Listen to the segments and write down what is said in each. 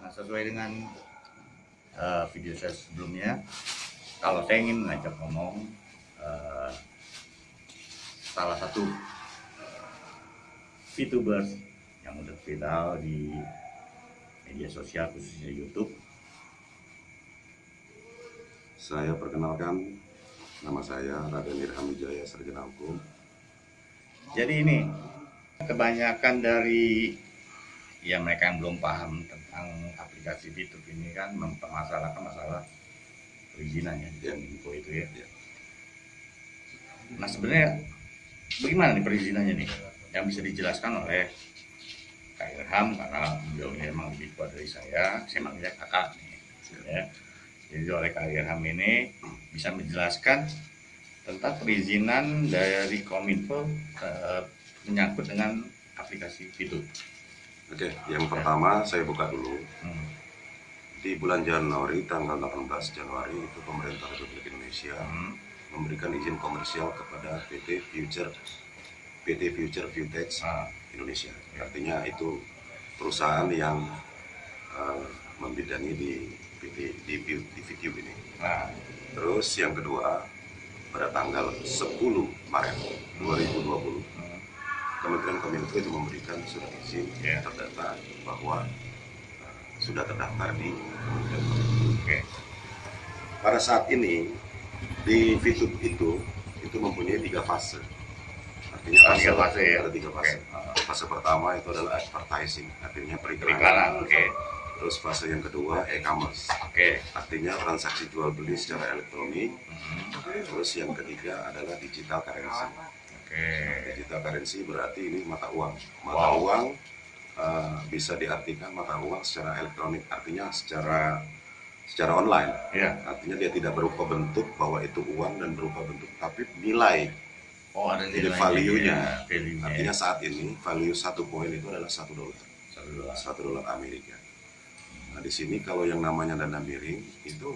Nah, sesuai dengan video saya sebelumnya, kalau saya ingin mengajak ngomong salah satu VTubers yang udah viral di media sosial khususnya YouTube. Saya perkenalkan, nama saya Raden Irham Wijaya, sarjana hukum. Jadi ini kebanyakan dari mereka yang belum paham tentang aplikasi VTube ini kan mempermasalahkan masalah perizinannya di Kominfo itu ya. Nah sebenarnya bagaimana nih perizinannya nih yang bisa dijelaskan oleh Kak Irham, karena beliau ini memang lebih tua dari saya manggilnya kakak nih ya. Jadi oleh Kak Irham ini bisa menjelaskan tentang perizinan dari Kominfo menyangkut dengan aplikasi VTube. Oke, yang pertama saya buka dulu. Di bulan Januari, tanggal 18 Januari itu pemerintah Republik Indonesia memberikan izin komersial kepada PT Future Viewtech Indonesia. Artinya itu perusahaan yang membidangi di VTube ini. Terus yang kedua, pada tanggal 10 Maret 2020 Kementerian Kominfo itu memberikan surat izin terdata bahwa sudah terdaftar di Kementerian Kominfo. Pada saat ini di VTube itu mempunyai 3 fase. Artinya ada 3 fase. Fase pertama itu adalah advertising, artinya periklanan. Terus fase yang kedua e-commerce, artinya transaksi jual beli secara elektronik. Terus yang ketiga adalah digital currency. Digital currency berarti ini mata uang. Mata uang bisa diartikan mata uang secara elektronik, artinya secara online. Artinya dia tidak berupa bentuk bahwa itu uang dan berupa bentuk, tapi nilai. Ada jadi value-nya. Artinya saat ini value 1 koin itu adalah $1. $1 Amerika. Nah di sini kalau yang namanya dana miring itu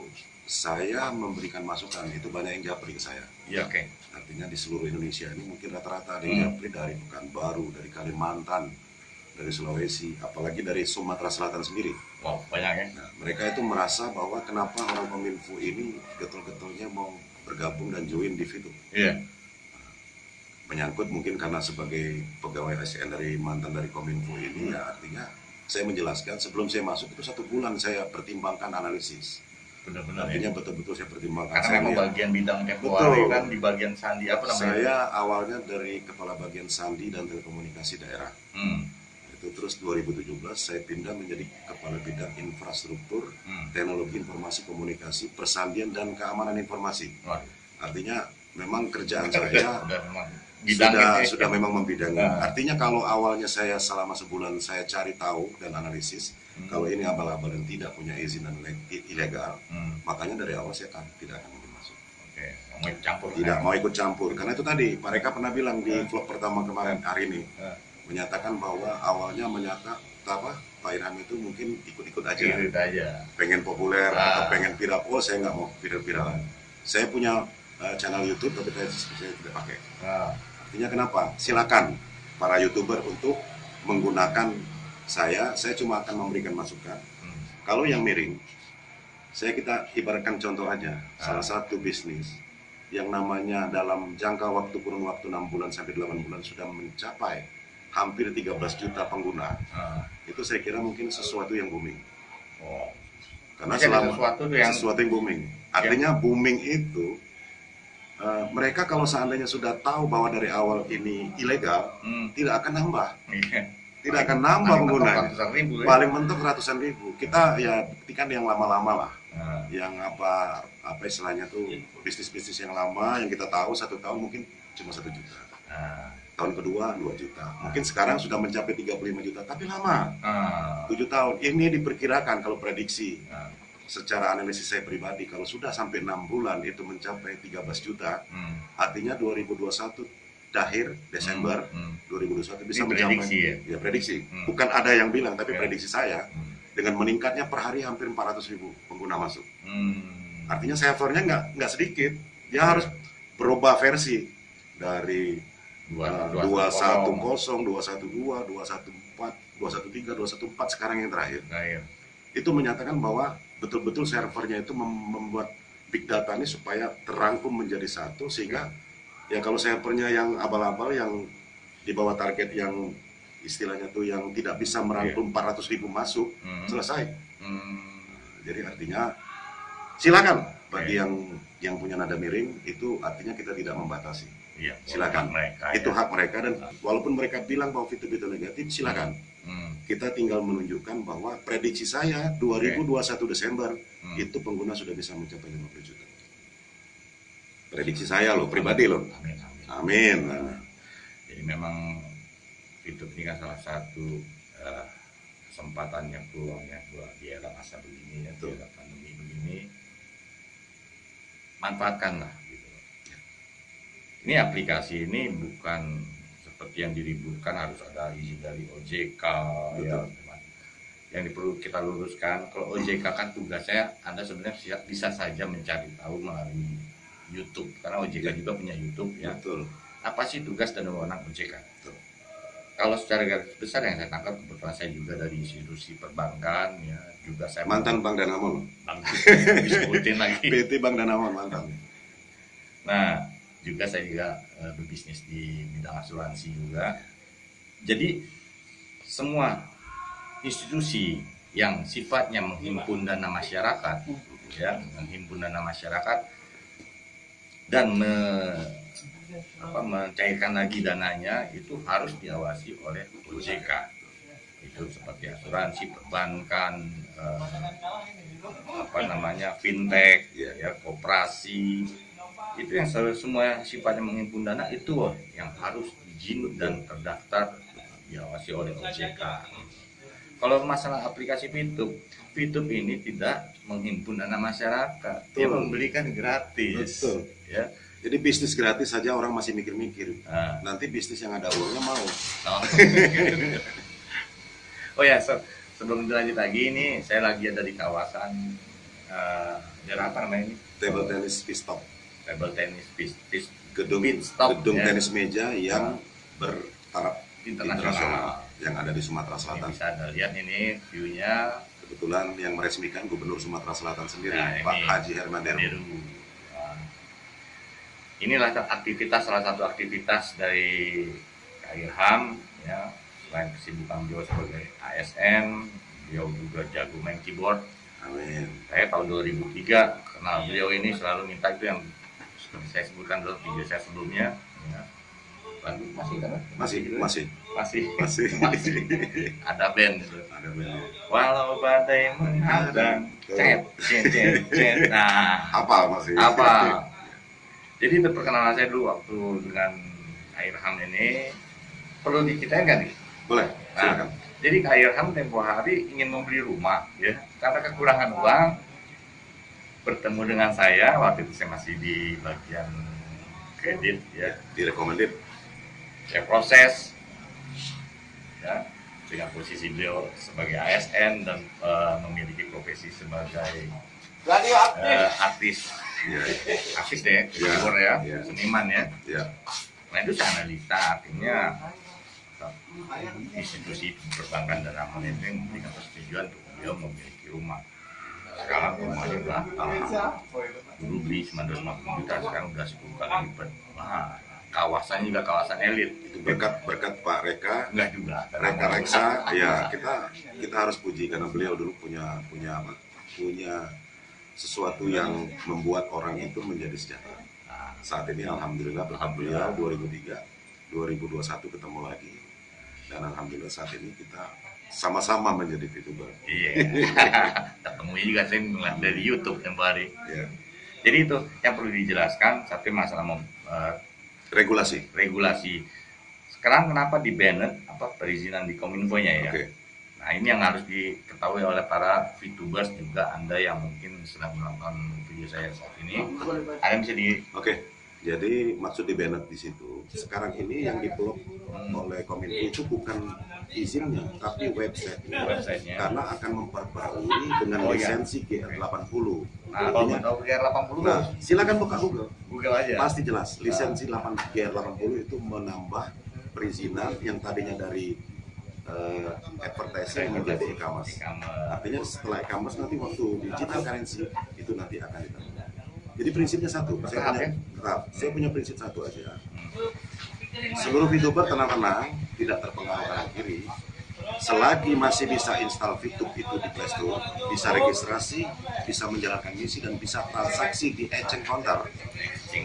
saya memberikan masukan, itu banyak yang japri ke saya. Artinya di seluruh Indonesia ini mungkin rata-rata ada yang japri dari Pekanbaru, dari Kalimantan, dari Sulawesi, apalagi dari Sumatera Selatan sendiri. Banyak ya. Nah, mereka itu merasa bahwa kenapa orang Kominfo ini getol-getolnya mau bergabung dan join di VTube. Menyangkut mungkin karena sebagai pegawai ASN dari mantan dari Kominfo ini, ya artinya saya menjelaskan sebelum saya masuk itu 1 bulan saya pertimbangkan analisis. Benar-benar artinya betul-betul saya pertimbangkan. Karena memang bagian bidang tempo hari kan di bagian sandi apa namanya? Saya awalnya dari kepala bagian sandi dan telekomunikasi daerah. Itu terus 2017 saya pindah menjadi kepala bidang infrastruktur, teknologi informasi komunikasi, persandian dan keamanan informasi. Artinya memang kerjaan saya sudah memang membidangi. Artinya kalau awalnya saya selama sebulan saya cari tahu dan analisis, kalau ini abal-abal dan tidak punya izin dan ilegal, makanya dari awal saya tidak akan mungkin masuk. Tidak mau ikut campur. Karena itu tadi mereka pernah bilang di vlog pertama kemarin hari ini, menyatakan bahwa awalnya Pak Irham itu mungkin ikut-ikut aja. Pengen populer atau pengen viral. Saya nggak mau viral-viralan. Saya punya channel YouTube tapi saya tidak pakai. Artinya kenapa? Silakan para YouTuber untuk menggunakan saya cuma akan memberikan masukan. Kalau yang miring, kita ibaratkan contoh aja. Salah satu bisnis yang namanya dalam jangka waktu kurun waktu 6 bulan sampai 8 bulan sudah mencapai hampir 13 juta pengguna. Itu saya kira mungkin sesuatu yang booming. Karena sesuatu yang booming. Artinya booming itu mereka kalau seandainya sudah tahu bahwa dari awal ini ilegal, tidak akan nambah. Tidak akan nambah penggunanya. Paling mentok ratusan ribu. Kita ya buktikan yang lama-lama lah. Yang apa istilahnya tuh bisnis-bisnis yang lama yang kita tahu 1 tahun mungkin cuma 1 juta. Tahun kedua 2 juta. Mungkin sekarang sudah mencapai 35 juta, tapi lama. 7 tahun. Ini diperkirakan kalau prediksi. Secara analisis saya pribadi, kalau sudah sampai 6 bulan itu mencapai 13 juta, artinya 2021 akhir Desember 2021 bisa mencapai prediksi. Bukan ada yang bilang, tapi prediksi saya dengan meningkatnya per hari hampir 400.000 pengguna masuk. Artinya servernya nggak sedikit, dia harus berubah versi dari 210, 212, 214, 213, 214 sekarang yang terakhir. itu menyatakan bahwa betul-betul servernya itu membuat big data ini supaya terangkum menjadi satu, sehingga ya kalau servernya yang abal-abal, yang di bawah target, yang istilahnya tuh yang tidak bisa merangkum 400.000 masuk, selesai. Jadi artinya silakan bagi yang punya nada miring, itu artinya kita tidak membatasi. Silakan, itu hak mereka, dan walaupun mereka bilang bahwa VTube itu negatif, silakan. Kita tinggal menunjukkan bahwa prediksi saya 2021 Desember itu pengguna sudah bisa mencapai 50 juta. Prediksi saya loh, pribadi loh. Amin. Jadi memang VTube ini kan salah satu kesempatannya, peluangnya buat di era masa begini, ya, di era pandemi begini, manfaatkanlah gitu. Ini aplikasi ini bukan seperti yang diributkan harus ada izin dari OJK, ya. Yang perlu kita luruskan, kalau OJK kan tugasnya Anda sebenarnya bisa saja mencari tahu melalui YouTube, karena OJK juga punya YouTube, ya. Betul. Apa sih tugas dan wewenang OJK? Betul. Kalau secara garis besar yang saya tangkap, kebetulan saya juga dari institusi perbankan, ya, juga saya mantan Bank Danamon, disebutin lagi. PT Bank Danamon mantan. Nah, juga saya juga berbisnis di bidang asuransi juga. Jadi semua institusi yang sifatnya menghimpun dana masyarakat, ya, menghimpun dana masyarakat dan mencairkan lagi dananya, itu harus diawasi oleh OJK. Itu seperti asuransi, perbankan, fintech, ya, koperasi. Itu yang semua sifatnya menghimpun dana, itu yang harus izin dan terdaftar diawasi oleh OJK. Kalau masalah aplikasi VTube ini tidak menghimpun dana masyarakat, dia memberikan gratis. Betul. Ya. Jadi bisnis gratis saja orang masih mikir-mikir. Nanti bisnis yang ada uangnya mau. Oh ya, sebelum dilanjut lagi, ini saya lagi ada di kawasan daerah apa namanya ini? Table tennis pistop. Table tennis pistop. Gedung ya. Tenis meja yang bertaraf internasional yang ada di Sumatera Selatan. Bisa Anda lihat ini view-nya. Kebetulan yang meresmikan Gubernur Sumatera Selatan sendiri, Nah, Pak Haji Herman Deru. Inilah salah satu aktivitas dari Kak Irham, ya. Selain kesibukan beliau sebagai ASN, beliau juga jago main keyboard. Amin. Saya tahun 2003 kenal beliau, ini selalu minta itu yang seperti saya sebutkan dalam video saya sebelumnya, ya. Masih ada band gitu. Walau badai menghadang, cet. Nah, apa masih? Apa? Jadi itu perkenalan saya dulu waktu dengan Kak Irham ini. Perlu diceritain kan nih? Boleh, silakan. Jadi Kak Irham tempo hari ingin membeli rumah, ya. Karena kekurangan uang, bertemu dengan saya. Waktu itu saya masih di bagian kredit, ya. Direkomendit. Saya proses, ya, dengan posisi beliau sebagai ASN dan memiliki profesi sebagai artis. Artis deh, keyboard ya, seniman ya. Nah itu saya analisa, akhirnya institusi perbankan dan amanah ini memberikan persetujuan untuk beliau memiliki rumah. Sekarang rumahnya udah dulu beli 950 juta, sekarang udah 10 kali lipat. Nah, kawasannya juga kawasan elit. Itu berkat Pak Reka. Enggak juga. Reka Reksa, ya kita harus puji karena beliau dulu punya sesuatu yang membuat orang itu menjadi sejahtera. Saat ini alhamdulillah berkat beliau 2003, 2021 ketemu lagi, dan alhamdulillah saat ini kita sama-sama menjadi VTuber. Iya. Ketemu juga saya ngeliat dari YouTube yang hari. Iya. Jadi itu yang perlu dijelaskan, satu masalah regulasi. Sekarang kenapa di banned perizinan di Kominfo-nya ya? Okay. Nah ini yang harus diketahui oleh para VTubers juga, Anda yang mungkin sedang menonton video saya saat ini. Anda bisa Oke. Jadi maksud di banned di situ sekarang ini yang diblok oleh Kominfo itu bukan izinnya, tapi websitenya. Karena akan memperbarui dengan lisensi GR80. Nah, kalau mau GR80, nah, silakan buka Google aja. Pasti jelas. Lisensi GR80 itu menambah perizinan yang tadinya dari advertising menjadi e-commerce. Artinya setelah e-commerce nanti waktu digital currency itu nanti akan ditambah. Jadi prinsipnya satu, saya punya prinsip satu aja. Seluruh VTuber tenang-tenang, tidak terpengaruh kanan kiri. Selagi masih bisa install VTube itu di Play Store, bisa registrasi, bisa menjalankan misi, dan bisa transaksi di exchange counter,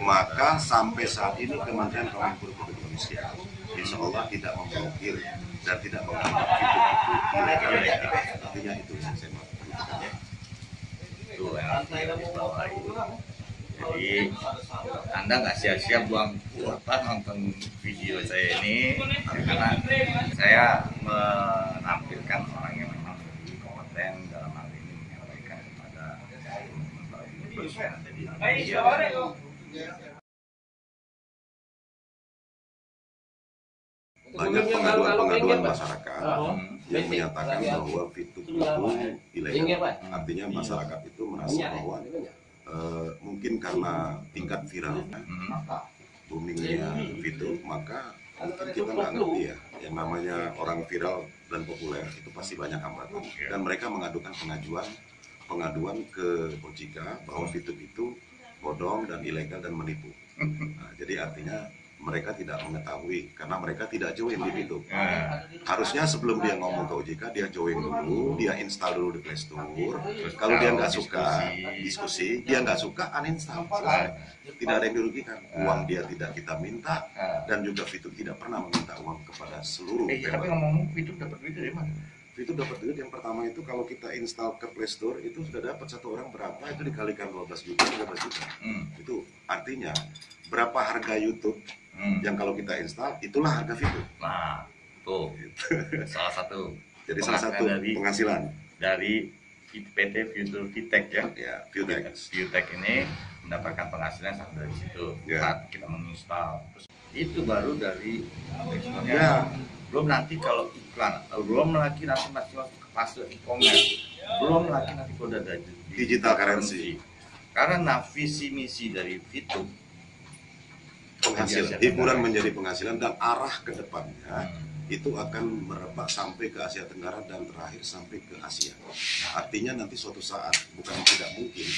maka sampai saat ini Kementerian Kominfo Republik Indonesia insya Allah tidak memblokir dan tidak menganggap VTube itu ilegal. Artinya itu yang saya mau katakan ya. Itu yang harus dibawahi. Jadi Anda nggak sia-sia buang nonton video saya ini, karena saya menampilkan orang yang memang lebih kompeten dalam hal ini menyampaikan kepada teman-teman yang ada di Indonesia. Banyak pengaduan masyarakat yang menyatakan bahwa VTube itu ilegal. Artinya masyarakat itu merasa bahwa mungkin karena tingkat viralnya, boomingnya VTube, maka mungkin kita nggak ngerti ya, yang namanya orang viral dan populer itu pasti banyak hambatan, dan mereka mengadukan pengaduan ke OJK bahwa VTube itu bodong dan ilegal dan menipu. Nah, jadi artinya mereka tidak mengetahui karena mereka tidak join di VTube. Harusnya sebelum dia ngomong ke OJK, dia join dulu, dia install dulu di Play Store. Kalau dia nggak suka, diskusi, dia nggak suka, uninstall. Tidak ada yang dirugikan. Uang dia tidak kita minta, dan juga VTube tidak pernah meminta uang kepada seluruh. Tapi ngomong VTube dapat duit dari mana? VTube dapat duit yang pertama itu kalau kita install ke Play Store itu sudah dapat satu orang berapa, itu dikalikan 12 juta, 13 juta. Itu artinya berapa harga YouTube yang kalau kita install, itulah harga VTube. Nah, tuh salah satu. Jadi salah satu penghasilan dari PT Future VTech ya. Ya, VTech ini mendapatkan penghasilan sampai dari situ. Saat kita menginstal, terus itu baru dari ya. Belum nanti kalau iklan, belum lagi nanti masih masuk ke fase e-commerce, belum lagi nanti kalau ada digital currency. Karena visi misi dari VTube penghasilan, hiburan menjadi penghasilan, dan arah ke depannya itu akan merebak sampai ke Asia Tenggara dan terakhir sampai ke Asia. Artinya nanti suatu saat, bukan tidak mungkin,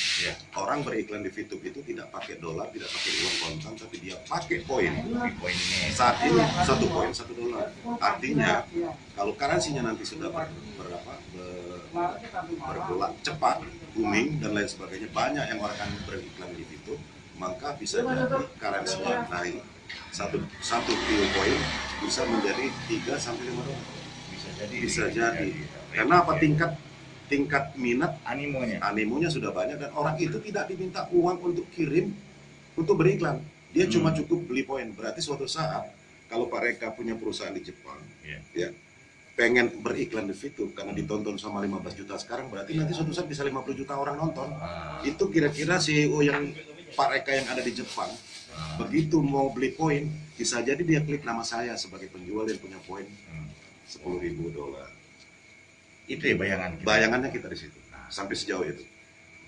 orang beriklan di VTube itu tidak pakai dolar, tidak pakai uang kontan, tapi dia pakai poin. Saat ini $1 $1. Artinya kalau currency-nya nanti sudah bergerak cepat, booming dan lain sebagainya, banyak yang orang akan beriklan di VTube, maka bisa jadi currency-nya naik. Satu poin bisa menjadi 3 sampai 5 dolar. Bisa jadi. Karena apa? Tingkat minat, animonya sudah banyak, dan orang itu tidak diminta uang untuk kirim untuk beriklan. Dia cuma cukup beli poin. Berarti suatu saat kalau Pak Reka punya perusahaan di Jepang, ya pengen beriklan di VTube karena ditonton sama 15 juta sekarang, berarti nanti suatu saat bisa 50 juta orang nonton. Itu kira-kira CEO yang Pak Reka yang ada di Jepang, begitu mau beli poin, bisa jadi dia klik nama saya sebagai penjual yang punya poin $10.000. Itu ya bayangan kita. Bayangannya kita di situ. Sampai sejauh itu.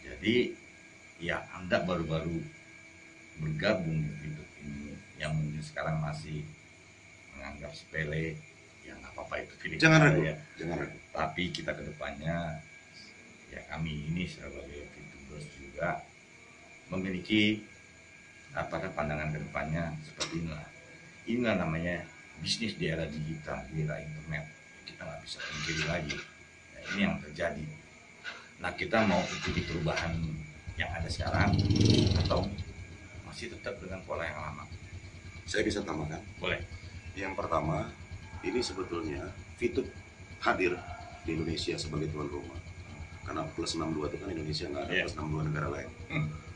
Jadi ya Anda baru-baru bergabung di VTube ini, yang mungkin sekarang masih menganggap sepele, ya nggak apa-apa itu pilih. Jangan ragu. Tapi kita kedepannya, ya kami ini sebagai VTubers juga memiliki pandangan kedepannya seperti inilah. Inilah namanya bisnis di era digital, di era internet. Kita nggak bisa pungkiri lagi. Nah, ini yang terjadi. Nah, kita mau ikuti perubahan yang ada sekarang atau masih tetap dengan pola yang lama? Saya bisa tambahkan? Boleh. Yang pertama, ini sebetulnya VTube hadir di Indonesia sebagai tuan rumah. Karena plus 62 itu kan Indonesia, nggak ada plus 62 negara lain.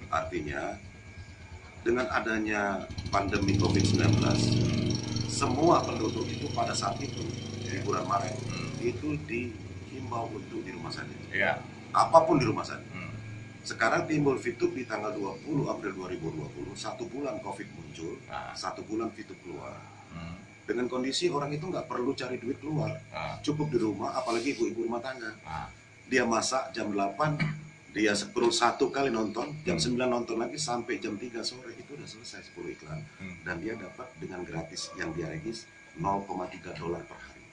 Artinya dengan adanya pandemi COVID-19, semua penduduk itu pada saat itu di bulan Maret itu dihimbau untuk di rumah saja. Apapun di rumah saja. Sekarang timbul VTube di tanggal 20 April 2020, 1 bulan COVID muncul, 1 bulan VTube keluar. Dengan kondisi orang itu nggak perlu cari duit keluar, cukup di rumah, apalagi ibu-ibu rumah tangga. Dia masak jam 8, dia perlu 1 kali nonton, jam 9 nonton lagi sampai jam 3 sore, itu udah selesai 10 iklan. Dan dia dapat dengan gratis yang dia regis $0,3 per hari.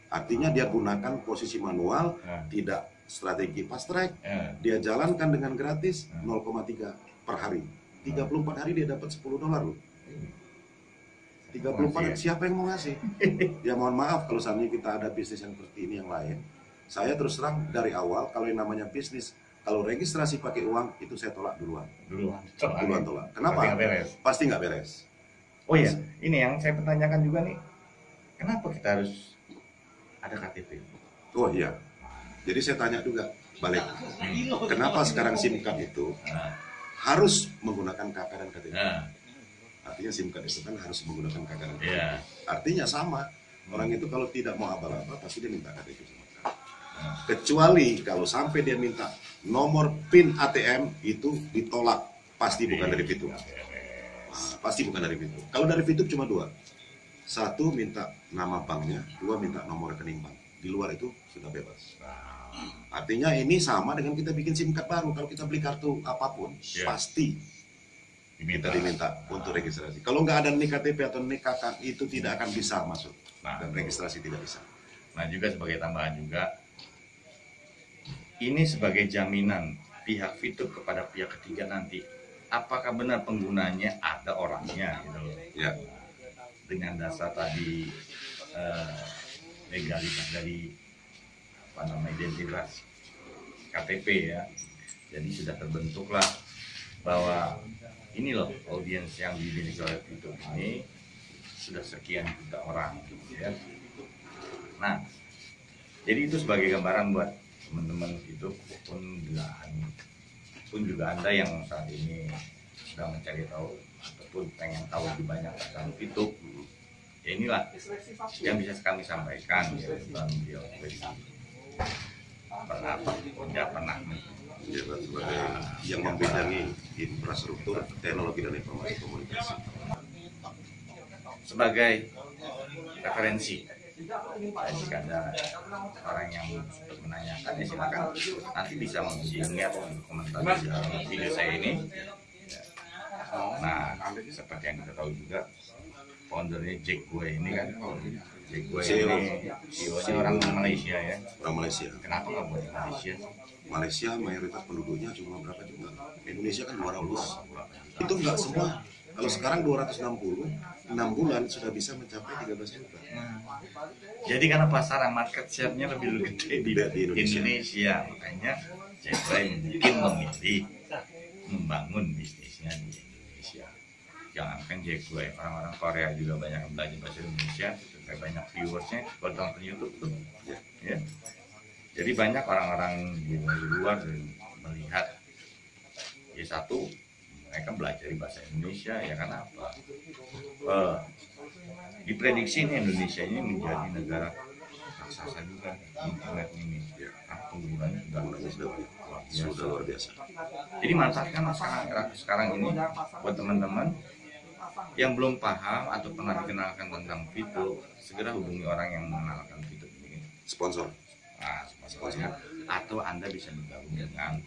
Artinya dia gunakan posisi manual, tidak strategi fast track, dia jalankan dengan gratis 0,3 per hari. 34 hari dia dapat $10 loh. 34 hari, siapa yang mau ngasih? Ya mohon maaf kalau seandainya kita ada bisnis yang seperti ini yang lain. Saya terus terang dari awal kalau yang namanya bisnis, kalau registrasi pakai uang itu saya tolak duluan. Duluan tolak. Kenapa? Pasti nggak beres. Oh iya, ini yang saya pertanyakan juga nih. Kenapa kita harus ada KTP? Oh iya. Jadi saya tanya juga balik. Kenapa sekarang SIM card itu harus menggunakan KK dan KTP? Artinya SIM card itu kan harus menggunakan KK dan KTP. Artinya sama. Orang itu kalau tidak mau abal-abal pasti dia minta KTP sama KK. Kecuali kalau sampai dia minta nomor PIN ATM itu ditolak, pasti bukan dari Fitur. Pasti bukan dari Fitur. Kalau dari Fitur cuma dua. Satu minta nama banknya, dua minta nomor rekening bank. Di luar itu sudah bebas. Artinya ini sama dengan kita bikin SIM card baru. Kalau kita beli kartu apapun, pasti kita diminta untuk registrasi. Kalau nggak ada nik KTP atau nik KK itu tidak akan bisa masuk dan registrasi tidak bisa. Nah juga sebagai tambahan juga, ini sebagai jaminan pihak Fitur kepada pihak ketiga nanti, apakah benar penggunanya ada orangnya gitu loh. Ya. Dengan dasar tadi legalitas dari identitas KTP ya. Jadi sudah terbentuklah bahwa ini loh audiens yang dimiliki oleh Fitur ini sudah sekian juta orang gitu ya. Nah, jadi itu sebagai gambaran buat teman-teman Fitur pun juga Anda yang saat ini sedang mencari tahu ataupun pengen tahu lebih banyak tentang Fitur. Ya inilah yang bisa kami sampaikan ya Bang Dio. Tidak pernah sebagai yang membidangi infrastruktur, teknologi dan informasi komunikasi. Sebagai referensi, jika ada orang yang menanyakan ya silakan nanti bisa melihat komentar di dalam video saya ini. Nah, seperti yang kita tahu juga, foundernya Jack Gue ini kan, Jack Gue ini CEO-nya orang Malaysia ya. Orang Malaysia. Kenapa nggak buat di Malaysia? Malaysia mayoritas penduduknya cuma berapa juga? Indonesia kan 200. Itu enggak semua. Kalau sekarang 260, 6 bulan sudah bisa mencapai 13 juta. Jadi karena pasaran market share-nya lebih gede di Indonesia. Makanya Jack Gue mungkin memilih membangun bisnisnya di Indonesia. Jangankan Jack Gue, orang-orang Korea juga banyak yang belajar bahasa Indonesia, supaya banyak viewersnya buat nonton YouTube tuh. Ya. Jadi banyak orang-orang di luar melihat ya satu mereka belajar bahasa Indonesia ya karena apa? Diprediksi ini Indonesia ini menjadi negara raksasa juga internet ini. Penggunanya sudah luar biasa. Jadi manfaatkan sekarang ini buat teman-teman yang belum paham atau pernah dikenalkan tentang Fitur, segera hubungi orang yang mengenalkan Fitur ini. Sponsor. Nah, sponsornya. Atau Anda bisa bergabung dengan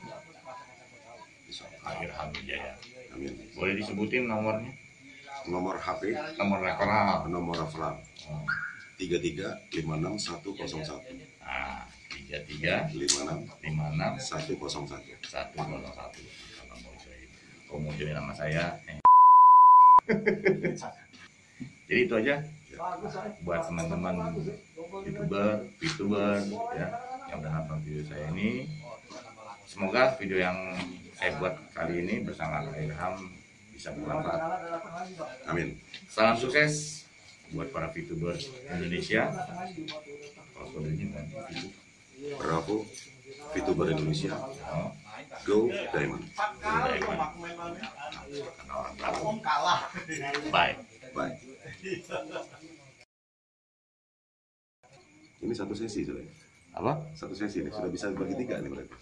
Irham Wijaya. Amin. Boleh disebutin nomornya? Nomor HP, nomor referral. Nomor referral. 3356 101. Nah, 3356 101. Kalau mau jadi nama saya. Jadi itu aja buat teman-teman VTuber ya yang udah nonton video saya ini. Semoga video yang saya buat kali ini bersama Kak Irham bisa bermanfaat. Amin. Salam sukses buat para VTuber Indonesia. Kalau kodenya Bravo, VTuber Indonesia. Go Diamond. Bye. Bye. Ini satu sesi sudah. Apa? Satu sesi nih, sudah bisa bagi 3 nih berarti.